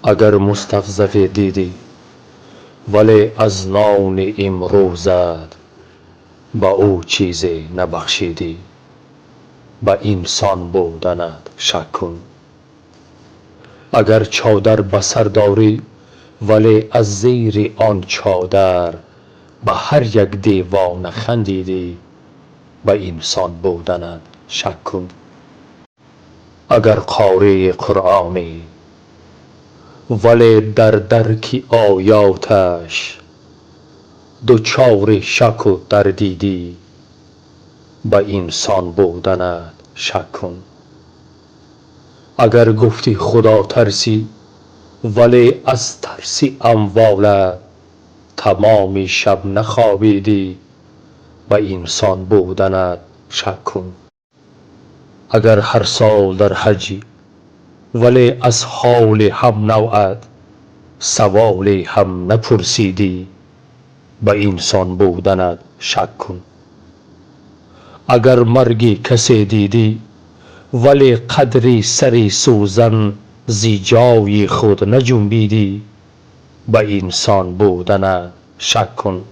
اگر مستضعف دیدی ولی از نان امروزت با او چیزی نبخشیدی، به انسان بودنت شک کن. اگر چادر به سر داری ولی از زیر آن چادر به هر یک دیوانه خندیدی، به انسان بودنت شک کن. اگر قاری قرآنی ولی در درک آیاتش دچار شک و تردیدی، به انسان بودنت شک کن. اگر گفتی خدا ترسی ولی از ترس اموالت تمام شب نخوابیدی، به انسان بودنت شک کن. اگر هر سال در حجی ولی از حال هم نوعت سوالی هم نپرسیدی، به انسان بودنت شک کن. اگر مرگ کسی دیدی ولی قدر سر سوزن ز جای خود نجنبیدی، به انسان بودنت شک کن.